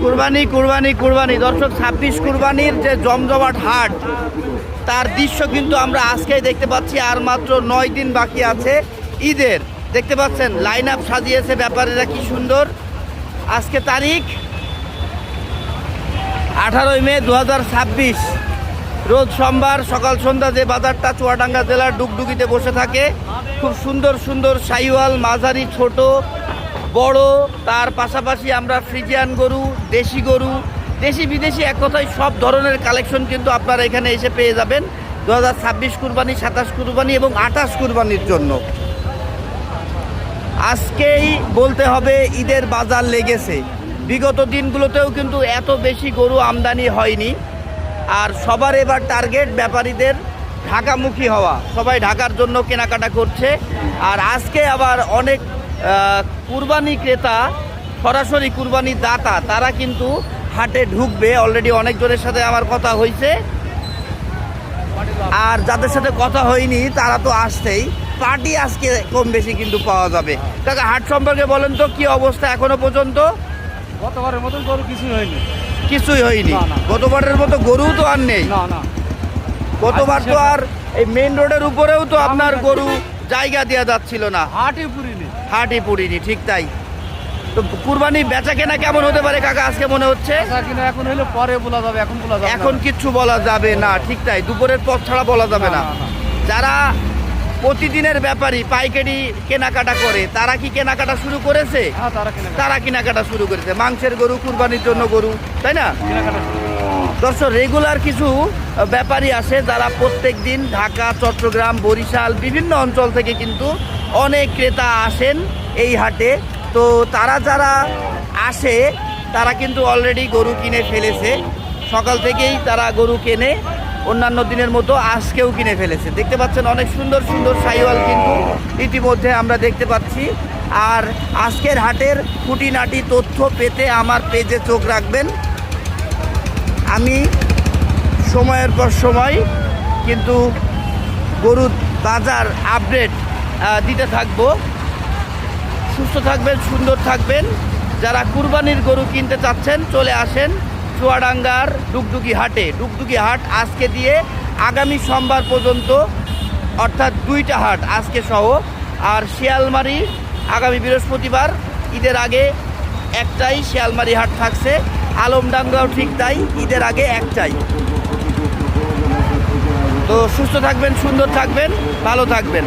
কুরবানি কুরবানি কুরবানি দর্শক, 26 কুরবানির যে জমজমাট হাট, তার দৃশ্য কিন্তু আমরা আজকেই দেখতে পাচ্ছি। আর মাত্র 9 দিন বাকি আছে ঈদের। দেখতে পাচ্ছেন লাইন আপ সাজিয়েছে ব্যাপারীরা, কি সুন্দর। আজকে তারিখ 18 মে 2026, রোজ সোমবার। সকাল সন্ধ্যা যে বাজারটা চুয়াডাঙ্গা জেলার ডুগডুগিতে বসে থাকে, খুব সুন্দর সুন্দর শাহিওয়াল, মাঝারি, ছোট, বড়, তার পাশাপাশি আমরা ফ্রিজিয়ান গরু, দেশি গরু, দেশি বিদেশি, এক কথায় সব ধরনের কালেকশন কিন্তু আপনারা এখানে এসে পেয়ে যাবেন 2026 কুরবানি, 27 কুরবানি এবং 28 কুরবানির জন্য। আজকেই বলতে হবে ঈদের বাজার লেগেছে। বিগত দিনগুলোতেও কিন্তু এত বেশি গরু আমদানি হয়নি। আর সবার এবার টার্গেট ব্যাপারীদের ঢাকামুখী হওয়া, সবাই ঢাকার জন্য কেনাকাটা করছে। আর আজকে আবার অনেক কুরবানি ক্রেতা, সরাসরি কুরবানি দাতা, তারা কিন্তু হাটে ঢুকবে। অলরেডি অনেকজনের সাথে আমার কথা হয়েছে, আর যাদের সাথে কথা হয়নি তারা তো আসছেই। পার্টি আজকে কম বেশি কিন্তু পাওয়া যাবে। কাকা, হাট সম্পর্কে বলেন তো, কি অবস্থা এখনো পর্যন্ত? গতবারের মতন গরু কিছুই হয়নি। কিছুই হয়নি? গতবারের মতো গরু তো আর নেই। গতবার তো আর এই মেইন রোডের উপরেও তো আপনার গরু জায়গা দেওয়া যাচ্ছিল না, হাটই পুরিনি। ঠিক তাই। তো কুরবানি বেচা কেনা কেমন হতে পারে কাকা আজকে মনে হচ্ছে? এখন হইলে পরে বলা যাবে, এখন বলা যাবে এখন কিচ্ছু বলা যাবে না। ঠিক তাই, দুপুরের পর ছাড়া বলা যাবে না। যারা প্রতিদিনের ব্যাপারী পাইকারি কেনাকাটা করে, তারা কি কেনাকাটা শুরু করেছে? তারা কেনাকাটা শুরু করেছে মাংসের গরু, কুরবানির জন্য গরু, তাই না? দর্শক, রেগুলার কিছু ব্যাপারী আসে যারা প্রত্যেক দিন ঢাকা, চট্টগ্রাম, বরিশাল, বিভিন্ন অঞ্চল থেকে কিন্তু অনেক ক্রেতা আসেন এই হাটে। তো তারা যারা আসে তারা কিন্তু অলরেডি গরু কিনে ফেলেছে। সকাল থেকেই তারা গরু কেনে, অন্যান্য দিনের মতো আজকেও কিনে ফেলেছে। দেখতে পাচ্ছেন অনেক সুন্দর সুন্দর শাহিওয়াল কিন্তু ইতিমধ্যে আমরা দেখতে পাচ্ছি। আর আজকের হাটের খুঁটিনাটি তথ্য পেতে আমার পেজে চোখ রাখবেন। আমি সময়ের পর সময় কিন্তু গরুর বাজার আপডেট দিতে থাকবো। সুস্থ থাকবেন, সুন্দর থাকবেন। যারা কুরবানির গরু কিনতে চাচ্ছেন চলে আসেন চুয়াডাঙ্গার ডুগডুগি হাটে। ডুগডুগি হাট আজকে দিয়ে আগামী সোমবার পর্যন্ত, অর্থাৎ 2টা হাট আজকে সহ। আর শিয়ালমারি আগামী বৃহস্পতিবার, ঈদের আগে একটাই শিয়ালমারি হাট থাকছে। আলমডাঙ্গাও ঠিক তাই, ঈদের আগে একটাই। তো সুস্থ থাকবেন, সুন্দর থাকবেন, ভালো থাকবেন।